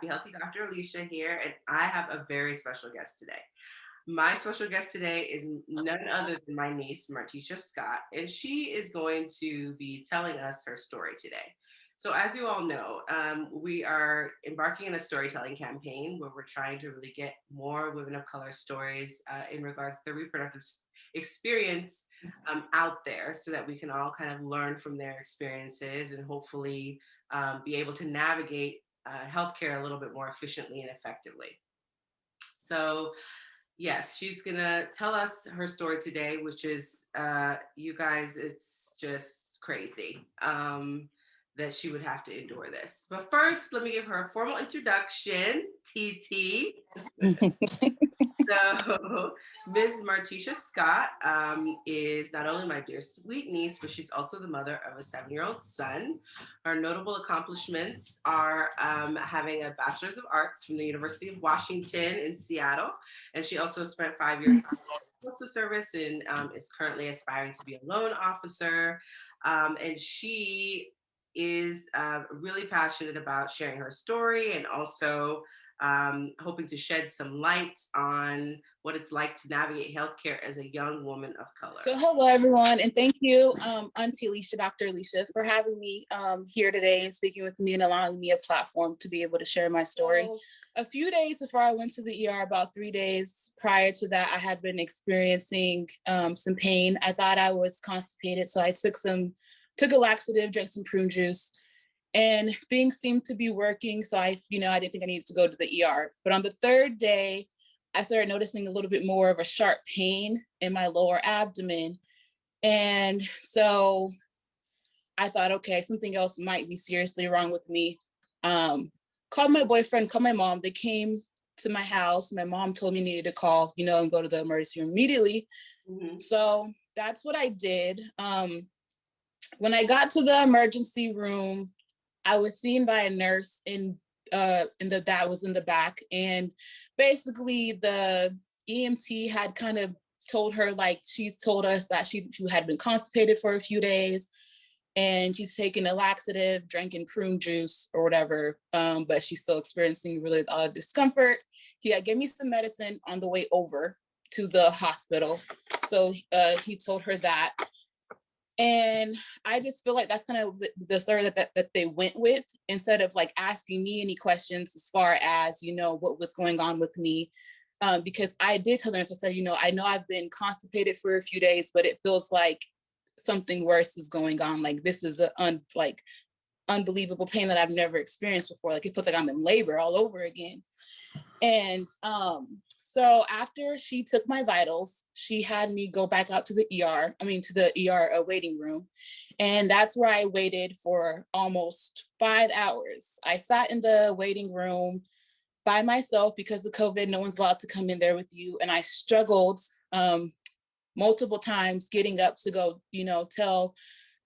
Happy Healthy Dr. Alicia here, and I have a very special guest today. My special guest today is none other than my niece, Martesha Scott, and she is going to be telling us her story today. So, as you all know, we are embarking on a storytelling campaign where we're trying to really get more women of color stories in regards to their reproductive experience out there so that we can all kind of learn from their experiences and hopefully be able to navigate healthcare a little bit more efficiently and effectively. So, yes, she's gonna tell us her story today, which is, you guys, it's just crazy that she would have to endure this. But first, let me give her a formal introduction. TT. So, Ms. Martesha Scott is not only my dear sweet niece, but she's also the mother of a 7-year-old son. Her notable accomplishments are having a Bachelor's of Arts from the University of Washington in Seattle. And she also spent 5 years in the Postal Service and is currently aspiring to be a loan officer. And she is really passionate about sharing her story and also hoping to shed some light on what it's like to navigate healthcare as a young woman of color. So hello, everyone, and thank you, Auntie Alicia, Dr. Alicia, for having me here today and speaking with me and allowing me a platform to be able to share my story. A few days before I went to the ER, about 3 days prior to that, I had been experiencing some pain. I thought I was constipated, so I took a laxative, drank some prune juice, and things seemed to be working. So I didn't think I needed to go to the ER. But on the third day, I started noticing a little bit more of a sharp pain in my lower abdomen. And so I thought, okay, something else might be seriously wrong with me. Called my boyfriend, called my mom. They came to my house. My mom told me I needed to call, and go to the emergency room immediately. Mm-hmm. So that's what I did. When I got to the emergency room, I was seen by a nurse that was in the back, and basically the EMT had kind of told her, like, she's told us that she had been constipated for a few days, and she's taken a laxative, drinking prune juice or whatever, but she's still experiencing really a lot of discomfort. He had given me some medicine on the way over to the hospital, so he told her that. And I just feel like that's kind of the story that they went with, instead of like asking me any questions as far as, what was going on with me. Because I did tell them, I said, I know I've been constipated for a few days, but it feels like something worse is going on. Like, this is unbelievable pain that I've never experienced before. Like, it feels like I'm in labor all over again. And so after she took my vitals, she had me go back out to the ER waiting room. And that's where I waited for almost 5 hours. I sat in the waiting room by myself because of COVID. No one's allowed to come in there with you. And I struggled multiple times getting up to go, tell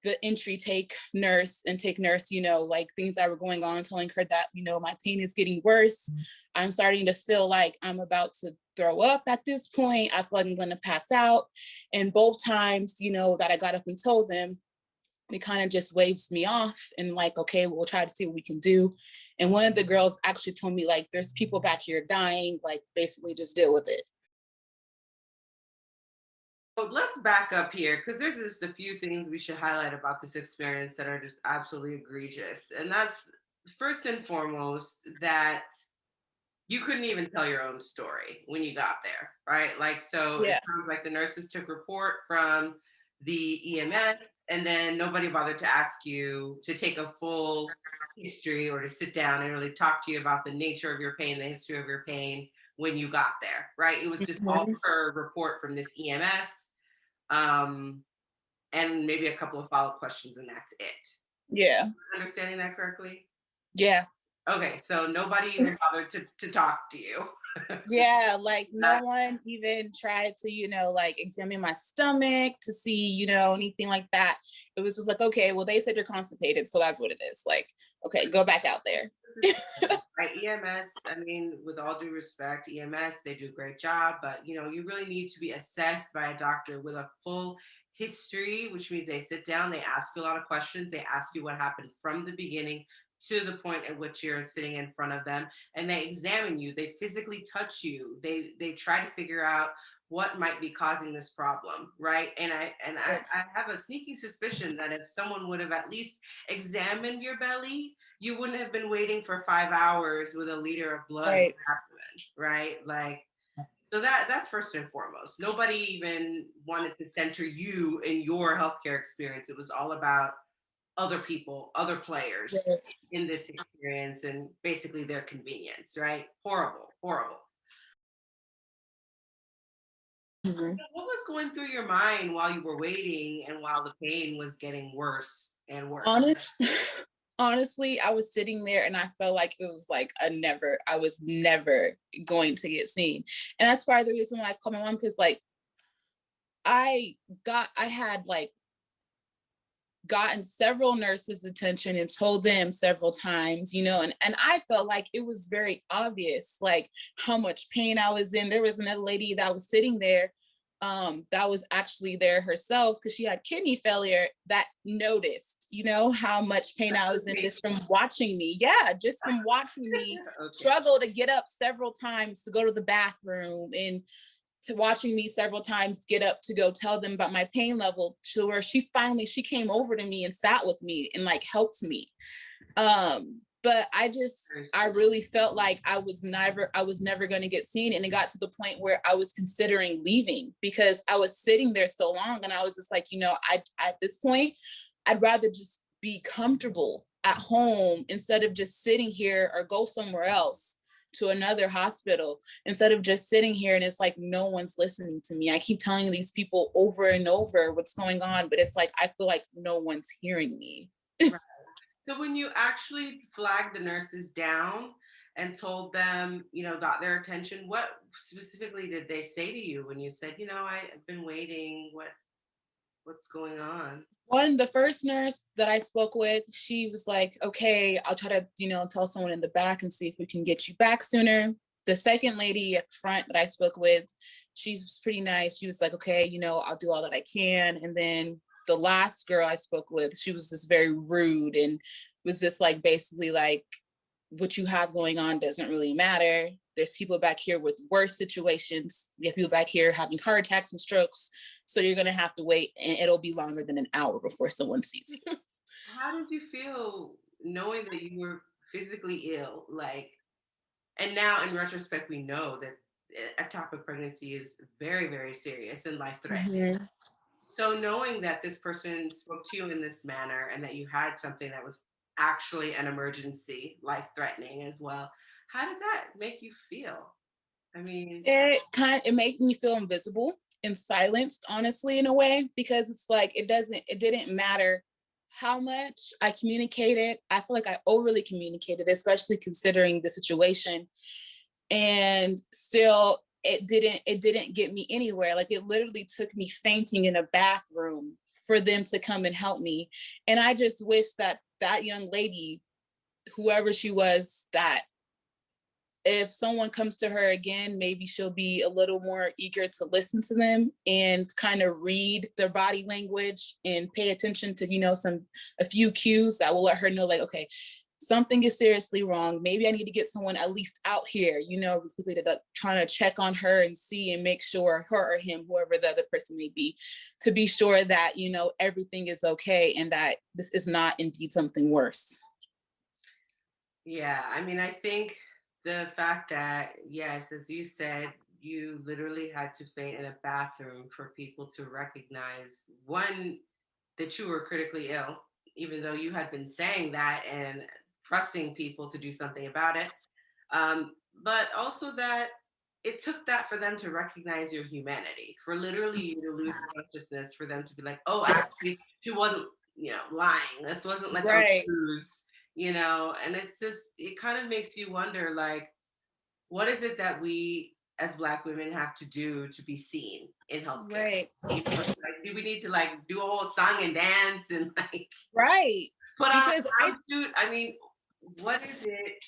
the take nurse, like things that were going on, telling her that, my pain is getting worse. I'm starting to feel like I'm about to throw up at this point. I feel like I'm going to pass out. And both times, that I got up and told them, they kind of just waved me off and like, okay, we'll try to see what we can do. And one of the girls actually told me, like, there's people back here dying, like, basically just deal with it. So let's back up here, because there's just a few things we should highlight about this experience that are just absolutely egregious. And that's first and foremost that you couldn't even tell your own story when you got there, right? Like, so yeah. It sounds like the nurses took report from the EMS, and then nobody bothered to ask you to take a full history or to sit down and really talk to you about the nature of your pain, the history of your pain when you got there, right? It was just all per report from this EMS. And maybe a couple of follow-up questions, and that's it. Yeah. Understanding that correctly? Yeah. Okay, so nobody even bothered to talk to you. Yeah, like no one even tried to, like examine my stomach to see, anything like that. It was just like, okay, well, they said you're constipated, so that's what it is. Like, okay, go back out there. Right, EMS, I mean, with all due respect, EMS, they do a great job, but, you really need to be assessed by a doctor with a full history, which means they sit down, they ask you a lot of questions, they ask you what happened from the beginning to the point at which you're sitting in front of them, and they examine you, they physically touch you, they try to figure out what might be causing this problem, right? And I have a sneaky suspicion that if someone would have at least examined your belly, you wouldn't have been waiting for 5 hours with a liter of blood in Right. your abdomen, right? Like, so that's first and foremost. Nobody even wanted to center you in your healthcare experience. It was all about other people, other players Right. in this experience and basically their convenience, right? Horrible, horrible. Mhm. What was going through your mind while you were waiting and while the pain was getting worse and worse? Honest, honestly, I was sitting there and I felt like it was like I was never going to get seen. And that's part of the reason why I called my mom, because like I had like gotten several nurses attention and told them several times, and I felt like it was very obvious, like how much pain I was in. There was another lady that was sitting there, that was actually there herself because she had kidney failure, that noticed, how much pain I was in Okay. just from watching me. Yeah, just from watching me Okay. struggle to get up several times to go to the bathroom, and to watching me several times get up to go tell them about my pain level, to where she came over to me and sat with me and like helped me. But Very I sweet. really felt like I was never going to get seen. And it got to the point where I was considering leaving because I was sitting there so long, and I was just like, at this point, I'd rather just be comfortable at home instead of just sitting here, or go somewhere else to another hospital, instead of just sitting here and it's like no one's listening to me. I keep telling these people over and over what's going on, but it's like I feel like no one's hearing me. Right. So when you actually flagged the nurses down and told them, got their attention, what specifically did they say to you when you said, I've been waiting, what's going on? The first nurse that I spoke with, she was like, okay, I'll try to, tell someone in the back and see if we can get you back sooner. The second lady at the front that I spoke with, she was pretty nice. She was like, okay, I'll do all that I can. And then the last girl I spoke with, she was just very rude and was just like basically like, what you have going on doesn't really matter. There's people back here with worse situations. We have people back here having heart attacks and strokes. So you're going to have to wait, and it'll be longer than an hour before someone sees you. How did you feel knowing that you were physically ill? Like, and now in retrospect, we know that ectopic pregnancy is very, very serious and life threatening. Mhm. So knowing that this person spoke to you in this manner and that you had something that was actually an emergency, life threatening as well, how did that make you feel? I mean, It made me feel invisible and silenced, honestly, in a way, because it's like it didn't matter how much I communicated. I feel like I overly communicated, especially considering the situation. And still it didn't get me anywhere. Like it literally took me fainting in a bathroom for them to come and help me. And I just wish that that young lady, whoever she was, that if someone comes to her again, maybe she'll be a little more eager to listen to them and kind of read their body language and pay attention to, a few cues that will let her know, like, okay, something is seriously wrong. Maybe I need to get someone at least out here, to trying to check on her and see and make sure, her or him, whoever the other person may be, to be sure that, everything is okay and that this is not indeed something worse. yeah, I mean, I think the fact that, yes, as you said, you literally had to faint in a bathroom for people to recognize one, that you were critically ill, even though you had been saying that and pressing people to do something about it. But also that it took that for them to recognize your humanity, for literally you to lose consciousness, for them to be like, oh, actually, she wasn't, lying. This wasn't like a Right, ruse, and it's just, it kind of makes you wonder, like, what is it that we as Black women have to do to be seen in healthcare? right, Like, do we need to like do a whole song and dance and like right. put on Because a jumpsuit? I mean, what is it?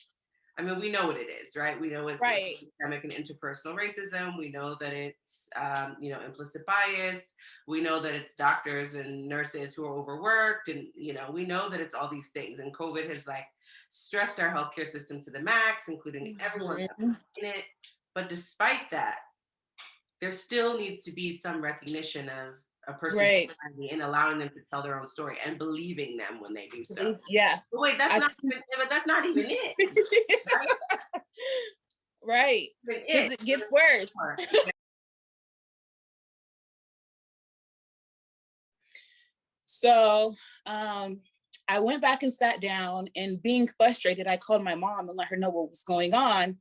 I mean, we know what it is, right? We know it's right. systemic and interpersonal racism. We know that it's, implicit bias. We know that it's doctors and nurses who are overworked, and we know that it's all these things. And COVID has like stressed our healthcare system to the max, including everyone that's in it. But despite that, there still needs to be some recognition of a person's Right. humanity and allowing them to tell their own story and believing them when they do so. Yeah. But wait, I, that's not even it, right? right. Even Because it. it gets worse. So I went back and sat down, and being frustrated, I called my mom and let her know what was going on.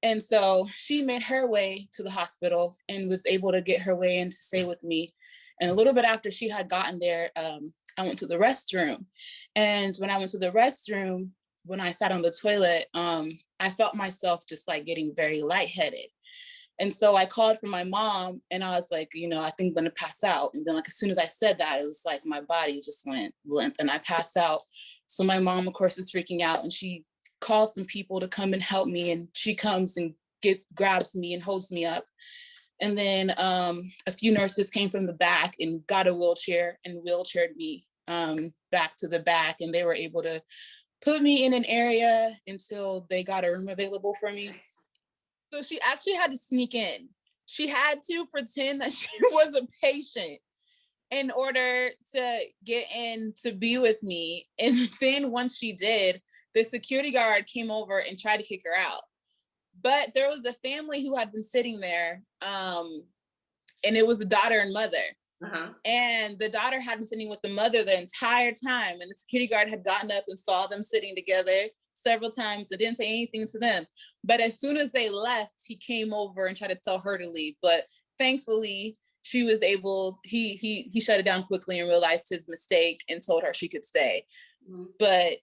And so she made her way to the hospital and was able to get her way in to stay with me. And a little bit after she had gotten there, I went to the restroom. And when I went to the restroom, when I sat on the toilet, I felt myself just like getting very lightheaded. And so I called for my mom, and I was like, I think I'm gonna pass out. And then like, as soon as I said that, it was like my body just went limp and I passed out. So my mom, of course, is freaking out, and she calls some people to come and help me. And she comes and grabs me and holds me up. And then a few nurses came from the back and got a wheelchair and wheelchaired me back to the back. And they were able to put me in an area until they got a room available for me. So she actually had to sneak in. She had to pretend that she was a patient in order to get in to be with me. And then once she did, the security guard came over and tried to kick her out. But there was a family who had been sitting there, and it was a daughter and mother. Uh-huh. And the daughter had been sitting with the mother the entire time. And the security guard had gotten up and saw them sitting together several times. It didn't say anything to them. But as soon as they left, he came over and tried to tell her to leave. But thankfully, she was able, he shut it down quickly and realized his mistake and told her she could stay. Mm-hmm. But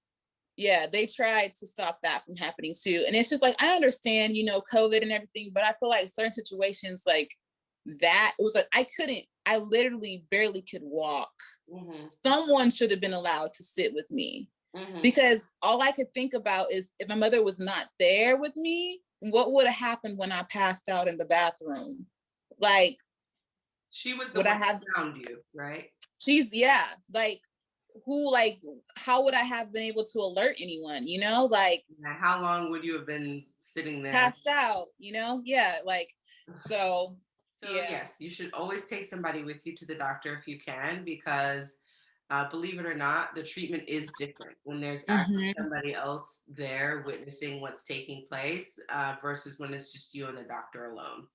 yeah, they tried to stop that from happening too. And it's just like, I understand, COVID and everything, but I feel like certain situations like that, it was like, I literally barely could walk. Mm-hmm. Someone should have been allowed to sit with me. Mm-hmm. Because all I could think about is if my mother was not there with me, what would have happened when I passed out in the bathroom? Like, she was the one around you, right? Like, how would I have been able to alert anyone, like how long would you have been sitting there passed out, so yeah. Yes, you should always take somebody with you to the doctor if you can, because believe it or not, the treatment is different when there's actually somebody else there witnessing what's taking place versus when it's just you and the doctor alone.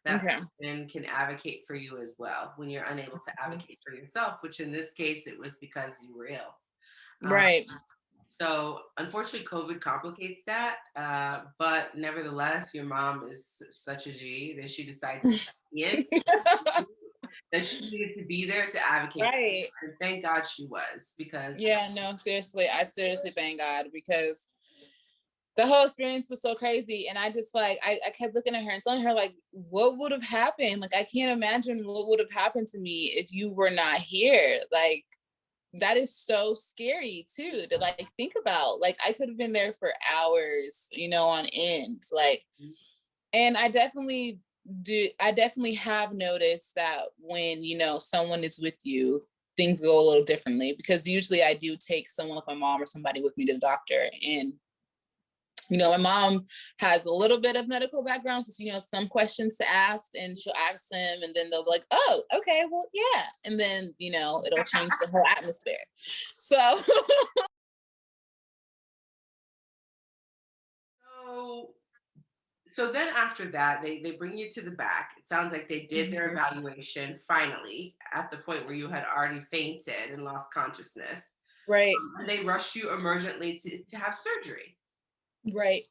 That person can advocate for you as well when you're unable to advocate for yourself, which in this case, it was because you were ill. Right. So unfortunately, COVID complicates that. But nevertheless, your mom is such a G that she decided to be in, that she needed to be there to advocate. Right. And thank God she was, because no, seriously, I seriously thank God, because the whole experience was so crazy. And I just I kept looking at her and telling her, like, what would have happened? Like, I can't imagine what would have happened to me if you were not here. Like, that is so scary too, to think about. Like, I could have been there for hours, on end. And I definitely have noticed that when, someone is with you, things go a little differently, because usually I do take someone like my mom or somebody with me to the doctor. And my mom has a little bit of medical background, so some questions to ask, and she'll ask them, and then they'll be like, "Oh, okay, well, yeah," and then it'll change the whole atmosphere. So, so then after that, they bring you to the back. It sounds like they did their evaluation finally at the point where you had already fainted and lost consciousness. Right. And they rushed you emergently to have surgery. Right.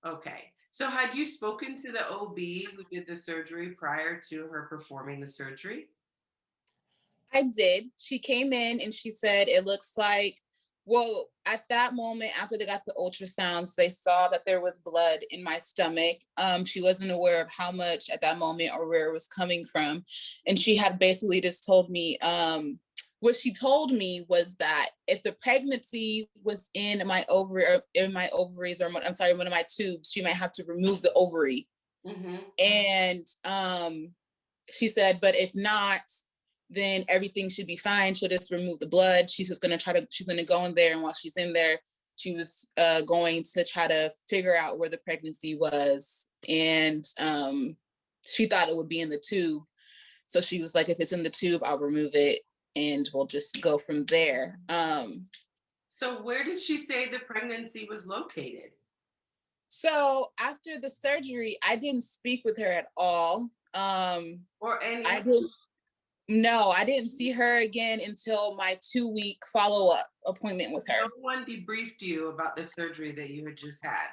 Okay. So had you spoken to the OB who did the surgery prior to her performing the surgery? I did. She came in and she said, it looks like, well, at that moment, after they got the ultrasounds, they saw that there was blood in my stomach. She wasn't aware of how much at that moment or where it was coming from. And she had basically just told me, what she told me was that if the pregnancy was in my ovaries, or I'm sorry, one of my tubes, she might have to remove the ovary. Mm-hmm. And she said, but if not, then everything should be fine. She'll just remove the blood. She's just going to go in there. And while she's in there, she was going to try to figure out where the pregnancy was. And she thought it would be in the tube. So she was like, if it's in the tube, I'll remove it and we'll just go from there. So where did she say the pregnancy was located? So after the surgery, I didn't speak with her at all. Or any? I didn't. No, I didn't see her again until my 2-week follow-up appointment with her. No one debriefed you about the surgery that you had just had?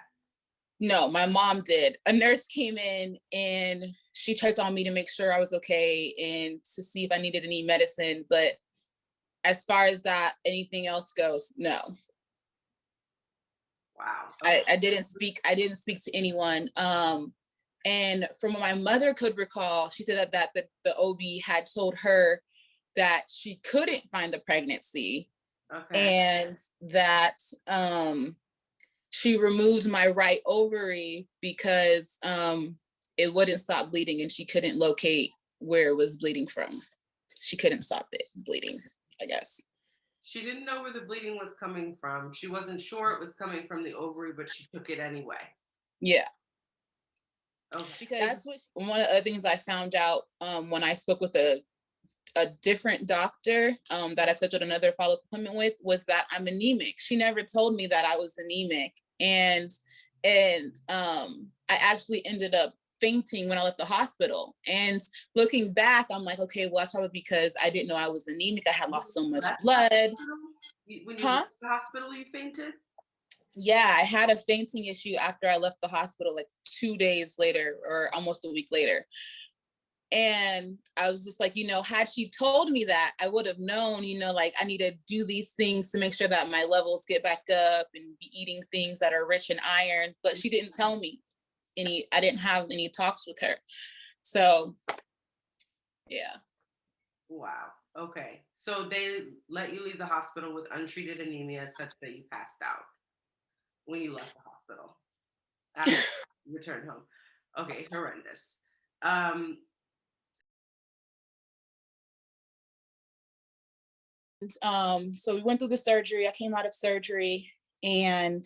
No, my mom did. A nurse came in and she checked on me to make sure I was okay and to see if I needed any medicine. But as far as that, anything else goes, no. Wow. Okay. I didn't speak to anyone. And from what my mother could recall, she said that the OB had told her that she couldn't find the pregnancy. Okay. And that she removed my right ovary because it wouldn't stop bleeding and she couldn't locate where it was bleeding from. She couldn't stop it bleeding, I guess. She didn't know where the bleeding was coming from. She wasn't sure it was coming from the ovary, but she took it anyway. Yeah. Okay. Because that's one of the other things I found out when I spoke with a different doctor that I scheduled another follow-up appointment with, was that I'm anemic. She never told me that I was anemic. And I actually ended up fainting when I left the hospital. And looking back, I'm like, okay, well, that's probably because I didn't know I was anemic. I had lost so much blood. When you left the hospital, you fainted? Yeah, I had a fainting issue after I left the hospital, like 2 days later or almost a week later. And I was just like, had she told me that, I would have known, like I need to do these things to make sure that my levels get back up and be eating things that are rich in iron. But she didn't tell me I didn't have any talks with her. So, yeah. Wow. Okay. So they let you leave the hospital with untreated anemia such that you passed out when you left the hospital after you returned home. Okay. Horrendous. So we went through the surgery. I came out of surgery and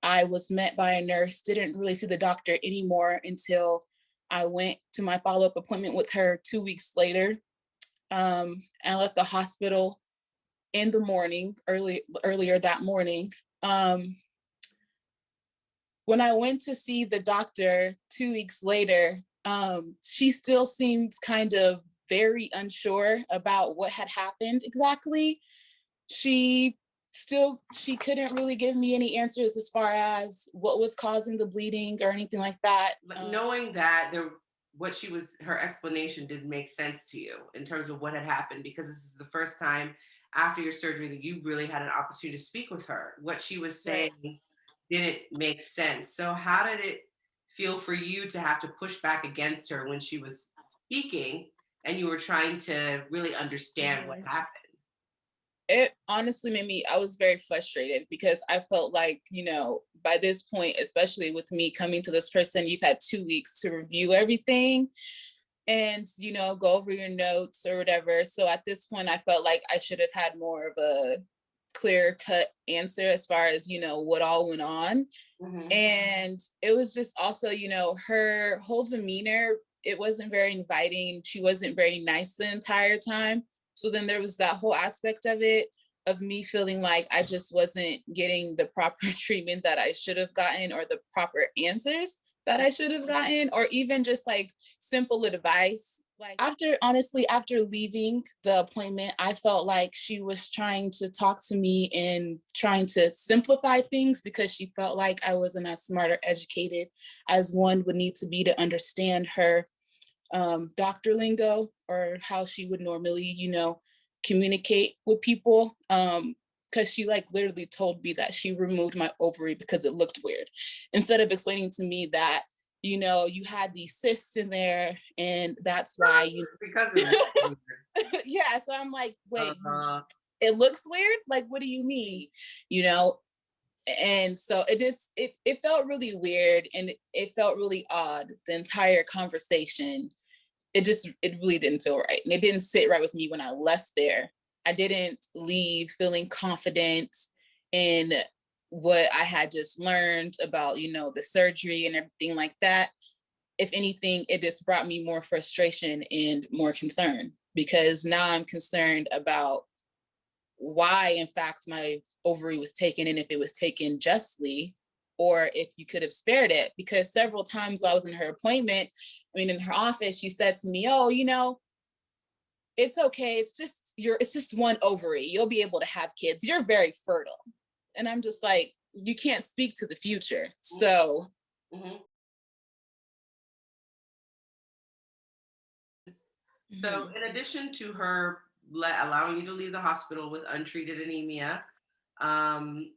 I was met by a nurse, didn't really see the doctor anymore until I went to my follow-up appointment with her 2 weeks later. I left the hospital in the morning, earlier that morning. When I went to see the doctor 2 weeks later, she still seemed kind of very unsure about what had happened exactly. She couldn't really give me any answers as far as what was causing the bleeding or anything like that. Knowing that her explanation didn't make sense to you in terms of what had happened, because this is the first time after your surgery that you really had an opportunity to speak with her. What she was saying didn't make sense. So how did it feel for you to have to push back against her when she was speaking and you were trying to really understand what happened? It honestly I was very frustrated because I felt like, by this point, especially with me coming to this person, you've had 2 weeks to review everything and, go over your notes or whatever. So at this point, I felt like I should have had more of a clear cut answer as far as, what all went on. Mm-hmm. And it was just also, her whole demeanor, it wasn't very inviting. She wasn't very nice the entire time. So then there was that whole aspect of it, of me feeling like I just wasn't getting the proper treatment that I should have gotten or the proper answers that I should have gotten, or even just like simple advice. Like after leaving the appointment, I felt like she was trying to talk to me and trying to simplify things because she felt like I wasn't as smart or educated as one would need to be to understand her doctor lingo or how she would normally, communicate with people. Because she literally told me that she removed my ovary because it looked weird, instead of explaining to me that, you had these cysts in there and that's why because of it. Yeah. So I'm like, wait, it looks weird? Like, what do you mean? And so it felt really weird and it felt really odd, the entire conversation. It really didn't feel right. And it didn't sit right with me when I left there. I didn't leave feeling confident in what I had just learned about, the surgery and everything like that. If anything, it just brought me more frustration and more concern, because now I'm concerned about why, in fact, my ovary was taken, and if it was taken justly, or if you could have spared it. Because several times while I was in her appointment, in her office, she said to me, "Oh, it's okay. It's just one ovary. You'll be able to have kids. You're very fertile." And I'm just like, you can't speak to the future. So, Mm-hmm. So, mhm. in addition to her allowing you to leave the hospital with untreated anemia, um,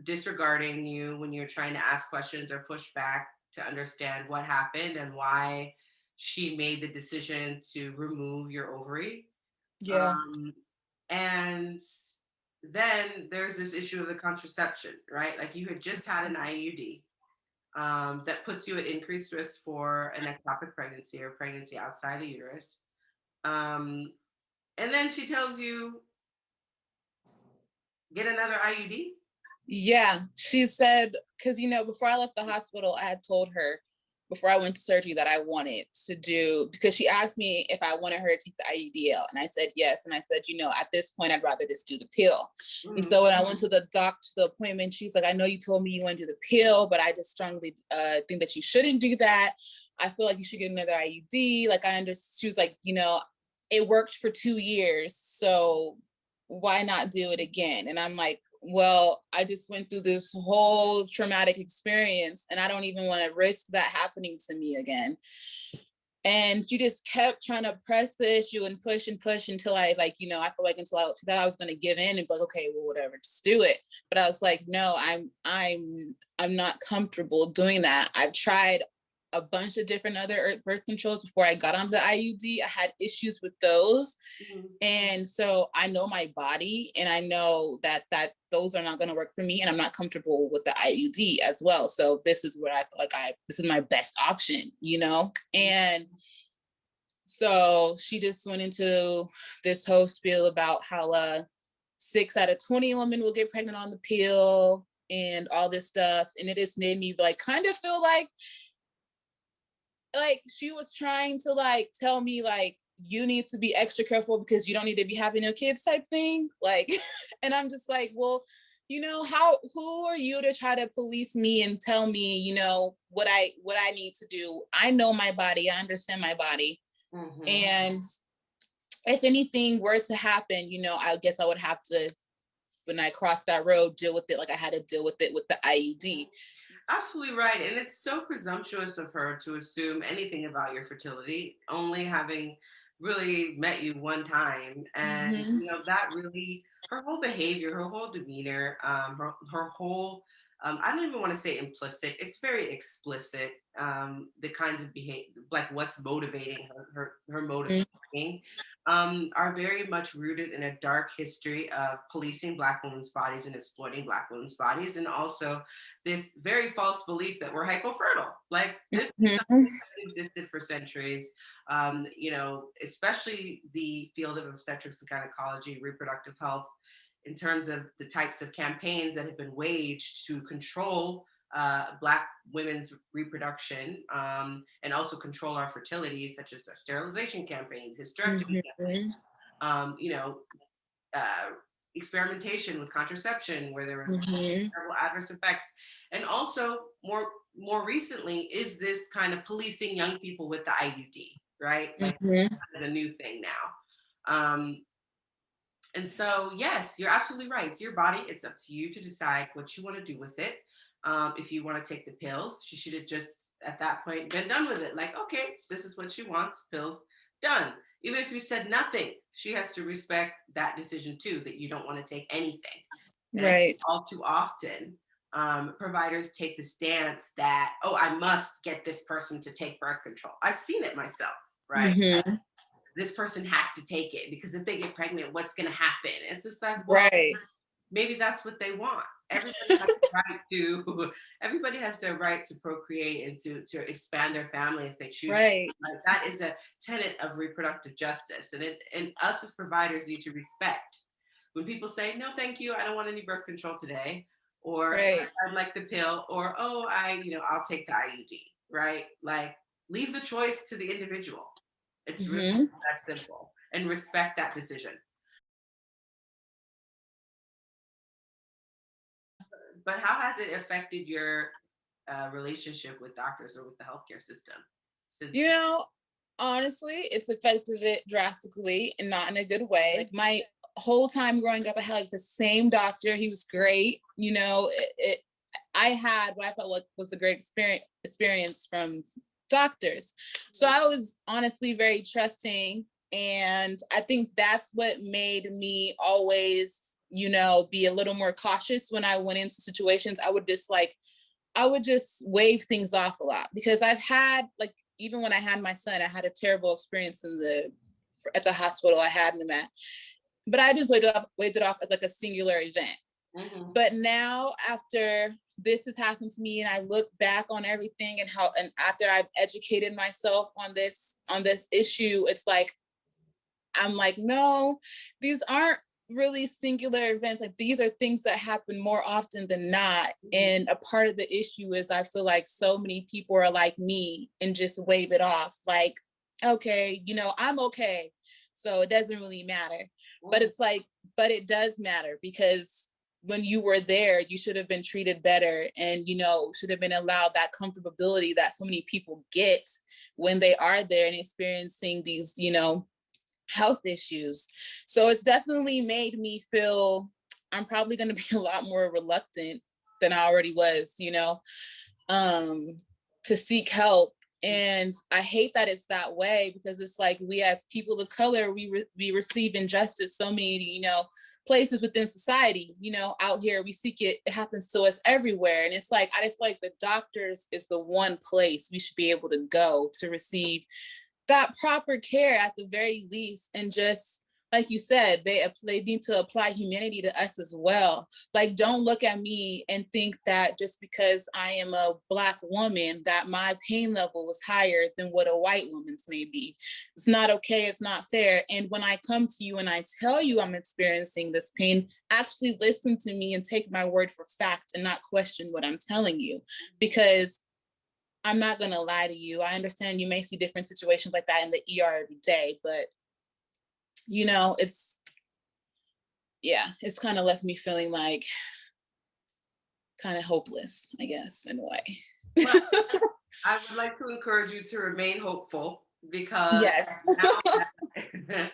disregarding you when you're trying to ask questions or push back to understand what happened and why she made the decision to remove your ovary. Yeah. Um, and then there's this issue of the contraception, right? Like you had just had an IUD, that puts you at increased risk for an ectopic pregnancy or pregnancy outside the uterus. Um, and then she tells you, get another IUD. Yeah, she said, because, before I left the hospital, I had told her before I went to surgery that I wanted to do, because she asked me if I wanted her to take the IUD out. And I said, yes. And I said, at this point, I'd rather just do the pill. And Mm-hmm. so when I went to the doctor, the appointment, she's like, I know you told me you want to do the pill, but I just strongly think that you shouldn't do that. I feel like you should get another IUD. Like, she was like, it worked for 2 years. So why not do it again? And I'm like, well, I just went through this whole traumatic experience, and I don't even want to risk that happening to me again. And she just kept trying to press the issue and push until I I feel like until I thought I was going to give in and be like, okay, well, whatever, just do it. But I was like, no, I'm not comfortable doing that. I've tried a bunch of different other birth controls before I got onto the IUD. I had issues with those. Mm-hmm. And so I know my body, and I know that those are not going to work for me, and I'm not comfortable with the IUD as well. So this is where I feel like this is my best option. And so she just went into this whole spiel about how 6 out of 20 women will get pregnant on the pill and all this stuff. And it just made me kind of feel like she was trying to tell me you need to be extra careful because you don't need to be having no kids type thing. And I'm just like, well, who are you to try to police me and tell me, what I need to do? I know my body. I understand my body. Mm-hmm. And if anything were to happen, I guess I would have to, when I cross that road, deal with it like I had to deal with it with the IUD. Absolutely right. And it's so presumptuous of her to assume anything about your fertility, only having really met you one time. And, Mm-hmm. that really, her whole behavior, her whole demeanor, her whole, I don't even want to say implicit, it's very explicit, the kinds of behavior, like what's motivating her mode of thinking, are very much rooted in a dark history of policing Black women's bodies and exploiting Black women's bodies, and also this very false belief that we're hypofertile. Like this is something Mm-hmm. that existed for centuries. Especially the field of obstetrics and gynecology, reproductive health, in terms of the types of campaigns that have been waged to control Black women's reproduction, and also control our fertility, such as a sterilization campaign, hysterectomy campaign, um, you know, uh, experimentation with contraception, where there were Mm-hmm. terrible adverse effects, and also more recently is this kind of policing young people with the IUD, right? Like Mm-hmm. kind of a new thing now. And so, yes, you're absolutely right. It's your body. It's up to you to decide what you want to do with it. If you want to take the pills, she should have just at that point been done with it. Like, okay, this is what she wants, pills, done. Even if you said nothing, she has to respect that decision too, that you don't want to take anything. And I think Right. all too often, providers take the stance that, oh, I must get this person to take birth control. I've seen it myself, right? Mm-hmm. This person has to take it because if they get pregnant, what's going to happen? It's just like, well, Right. maybe that's what they want. Everybody has the right to. Everybody has their right to procreate and to expand their family if they choose. Right. Like, that is a tenet of reproductive justice, and us as providers need to respect when people say, "No, thank you, I don't want any birth control today," or Right. I like the pill, or oh, I'll take the IUD, right? Like, leave the choice to the individual. It's really Hmm. that simple, and respect that decision. But how has it affected your relationship with doctors or with the healthcare system since? You know, honestly, it's affected it drastically and not in a good way. Like my whole time growing up, I had like the same doctor. He was great. I had what I felt like was a great experience from doctors. So I was honestly very trusting. And I think that's what made me always, be a little more cautious when I went into situations. I would just wave things off a lot because I've had like even when I had my son, I had a terrible experience at the hospital I had him at. But I just waved it off as like a singular event. Mhm. But now after this has happened to me and I look back on everything and after I've educated myself on this issue, it's like I'm like, no, these aren't really singular events. Like these are things that happen more often than not. And a part of the issue is I feel like so many people are like me and just wave it off. Like, okay, I'm okay. So it doesn't really matter. But it's like, but it does matter because when you were there, you should have been treated better and, should have been allowed that comfortability that so many people get when they are there and experiencing these, health issues. So it's definitely made me feel I'm probably going to be a lot more reluctant than I already was, to seek help. And I hate that it's that way because it's like we as people of color, we receive injustice so many, places within society, out here, we seek it. It happens to us everywhere. And it's like, I just feel like the doctors is the one place we should be able to go to receive that proper care at the very least. And just like you said, they need to apply humanity to us as well. Like, don't look at me and think that just because I am a Black woman that my pain level is higher than what a white woman's may be. It's not okay. It's not fair. And when I come to you and I tell you I'm experiencing this pain, actually listen to me and take my word for fact and not question what I'm telling you, because I'm not going to lie to you. I understand you may see different situations like that in the ER every day, but it's kind of left me feeling like kind of hopeless, I guess, in a way. Well, I would like to encourage you to remain hopeful because Yes. now that,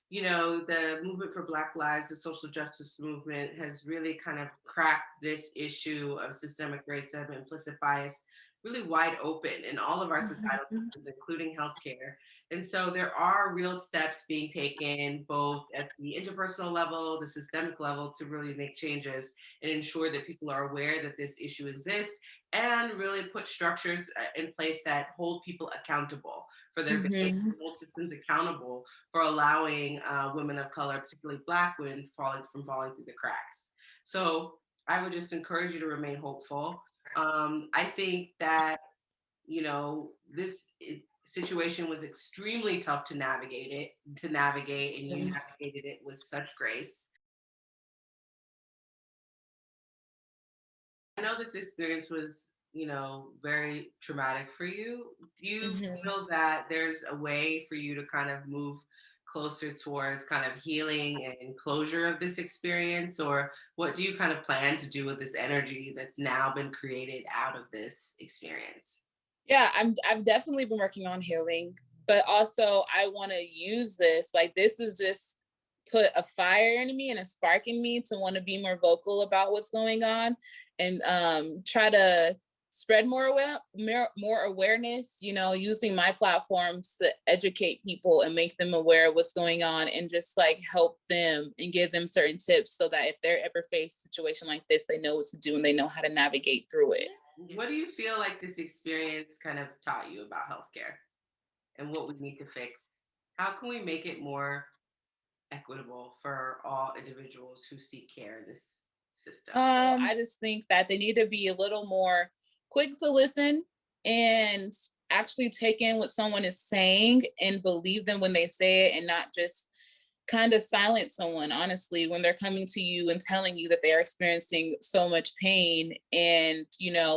the movement for Black lives, the social justice movement has really kind of cracked this issue of systemic racism, implicit bias, really wide open in all of our societal systems, including healthcare. And so there are real steps being taken both at the interpersonal level, the systemic level, to really make changes and ensure that people are aware that this issue exists and really put structures in place that hold people accountable for their behavior, Mm-hmm. hold systems accountable for allowing women of color, particularly Black women, falling through the cracks. So I would just encourage you to remain hopeful. I think that this situation was extremely tough to navigate, and you navigated it with such grace. I know this experience was, very traumatic for you. Do you Mm-hmm. feel that there's a way for you to kind of move closer towards kind of healing and closure of this experience? Or what do you kind of plan to do with this energy that's now been created out of this experience? Yeah, I've definitely been working on healing, but also I want to use this. Like this is just put a fire in me and a spark in me to want to be more vocal about what's going on and try to spread more awareness, using my platforms to educate people and make them aware of what's going on and just like help them and give them certain tips so that if they're ever faced a situation like this, they know what to do and they know how to navigate through it. What do you feel like this experience kind of taught you about healthcare and what we need to fix? How can we make it more equitable for all individuals who seek care in this system? I just think that they need to be a little more quick to listen and actually take in what someone is saying and believe them when they say it and not just kind of silence someone, honestly, when they're coming to you and telling you that they are experiencing so much pain and,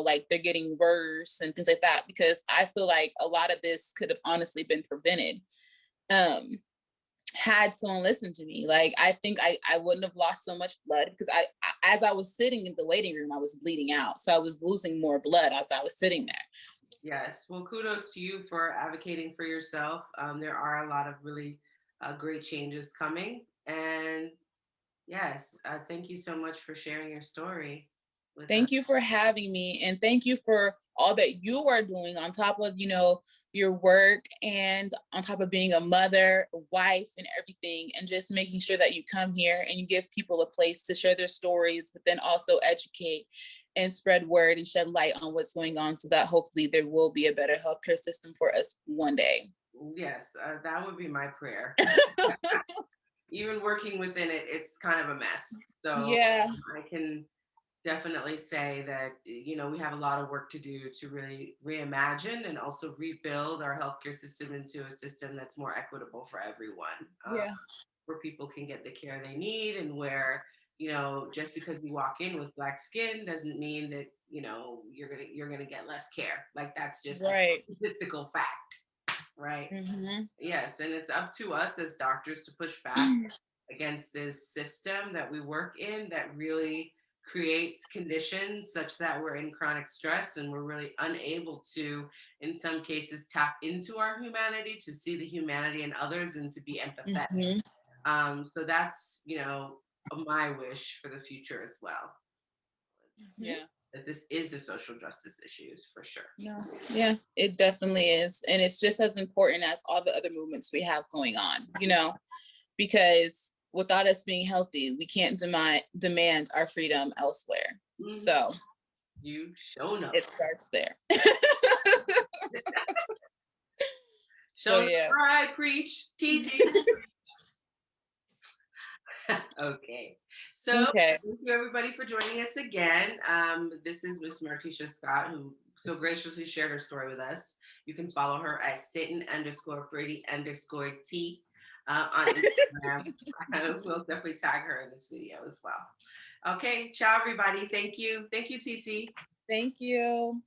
like they're getting worse and things like that, because I feel like a lot of this could have honestly been prevented. Had someone listened to me. Like, I think I wouldn't have lost so much blood, because as I was sitting in the waiting room, I was bleeding out. So I was losing more blood as I was sitting there. Yes. Well, kudos to you for advocating for yourself. There are a lot of really great changes coming. And yes, thank you so much for sharing your story with us. Thank you for having me, and thank you for all that you are doing on top of, your work, and on top of being a mother, a wife, and everything, and just making sure that you come here and you give people a place to share their stories, but then also educate and spread word and shed light on what's going on, so that hopefully there will be a better healthcare system for us one day. Yes, that would be my prayer. Even working within it, it's kind of a mess. So Yeah. I can definitely say that, we have a lot of work to do to really reimagine and also rebuild our healthcare system into a system that's more equitable for everyone. Yeah. Where people can get the care they need, and where, just because you walk in with black skin doesn't mean that, you're gonna get less care. Like, that's just Right. a statistical fact, right? Mm-hmm. Yes, and it's up to us as doctors to push back against this system that we work in, that really creates conditions such that we're in chronic stress, and we're really unable to, in some cases, tap into our humanity, to see the humanity in others and to be empathetic. Mm-hmm. So that's, my wish for the future as well. Yeah. That this is a social justice issue for sure. Yeah, it definitely is. And it's just as important as all the other movements we have going on, because without us being healthy, we can't demand our freedom elsewhere. Mm-hmm. So you shown up. It starts there. So yeah. Right, preach, TT. Okay. So thank you everybody for joining us again. This is Miss Martesha Scott, who so graciously shared her story with us. You can follow her at Satan_Brady_T on Instagram. We'll definitely tag her in this video as well. Okay, ciao everybody. Thank you. Thank you, TT. Thank you.